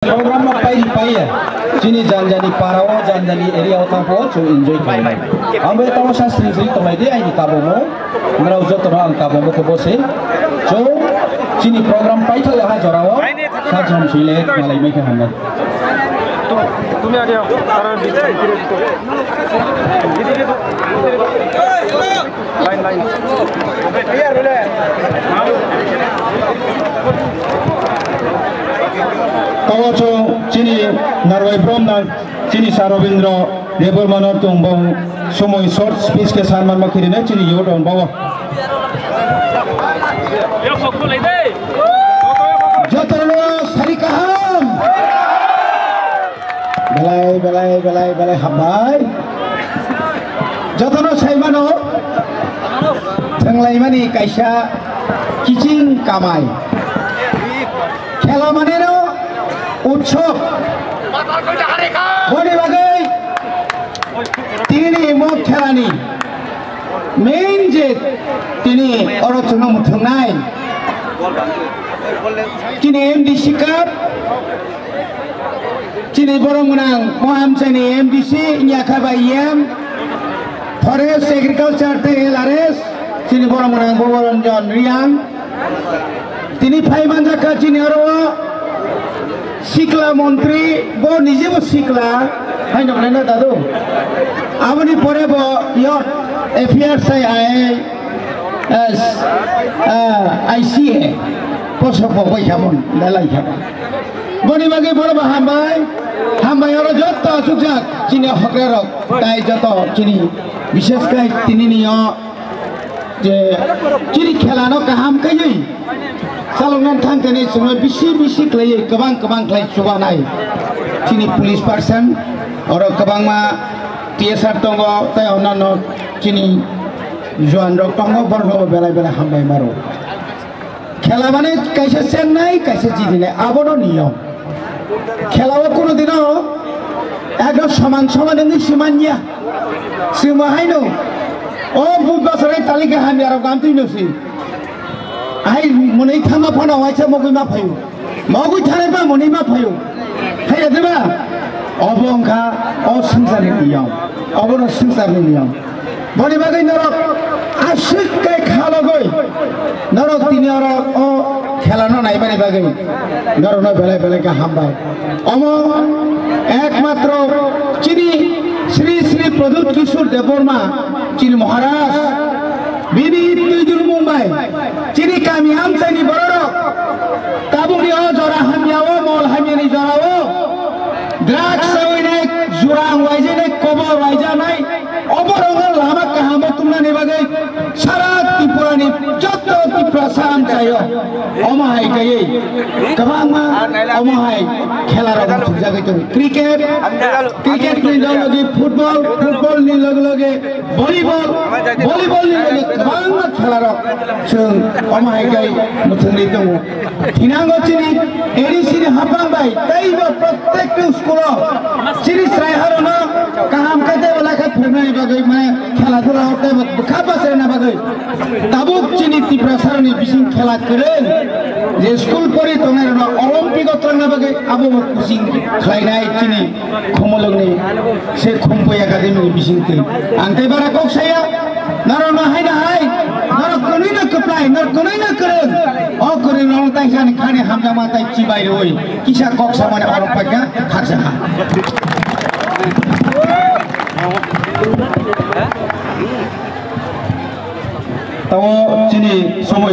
program ma pai ya sini janjani parawa janjani area otang po so enjoy kai ambe tawo sastri sri to mai dia ini kabomo ngrau jo to ang kabomo ko bose so sini program pai tho yaha jorawo sa jom sile malai mai ka hamna তুমি আগে কারণ design করে দিতে এদিকে line line clear হলে Tawacho chini narwai bromna chini sarobindro rebel manor tungbong sumoy short speech ke sanman makirine chini yodon bawa jotorlo sarikaham belai habai jotono saimano thanglai mani kaisa kicing kamai khela mane no উৎসব বনি বাগাই তিনি মুখ খেলানি main যে তিনি অরচনা মুথনাই তিনি MDC cup তিনি বরমনাং মহামসানি MDC ইয়াখাবা yam forest agriculture তে এলআরএস তিনি বরমনাং ববরঞ্জন রিয়াং তিনি ফাইমানজাকা তিনি আরো Sikla Montri bo nije bo sikla hai no na dadu amani pore bo your affairs as ICA poso po bai hamon dalai khaba boni bage boro ba hambai oro jotto sujak chini hokrerok tai joto chini bishesh kai tini niyo je chini khelano kaham kai Salongan thangkani semua bisi kelai kebang kelai coba naik. Sini police person, orang kebang ma TSR tonggo, tay orang no sini Juan rok tonggo berlo belai hambai maru. Khela mane kaisa Chennai, kaisa jidine, abono niyom. Khela wa kono dino, ekdom saman ini simanya, semua haino. Oh buka serai tali ke hambi arok ganti nusi. Ai monai thama phana waisa mogui ma phayu mogui thane ba monai ma phayu hai adeba obongka osungsari niyam obono sungsari niyam boni bagai norok ashik kai khalogoi norok tini orok o khelano nai bani bagai norona belai ka hambai omo ekmatro chini Sri Pradut Kishore Deborma chini Maharaj Bibi Tudur Mumbai Chini kami hamsa ni bororo tabung ni jora hamyawo mol hamyani jorawo drugs sawai nai jurang waije nai kobor waija nai oborongal lama kahamo tumna ne bagai sara Tripura ni jotto Tripura sam chayo omahai kai kabangma omahai khela ra jagai tu cricket ni loge football ni loge volleyball ni loge kabangma khela ra chung omahai kai muthungri tu tinango chini edc ni hapang bai taiba pratek school chini sraiharono kaham kate wala ka phirnai bagai mane khela dhula hote khaba sena bagai tabuk chini Tripura sarani bising khela keren je school pori tonger no olympic otranga bagai abo kusing khlainai chini khomologni se khompo academy bising te antai bara kok saya narona hai naro konoi na kaplai nar konoi na keren o kore no tai khane hamja ma tai chibai roi kisa kok samane olympic ka khaksa tawo chini somoi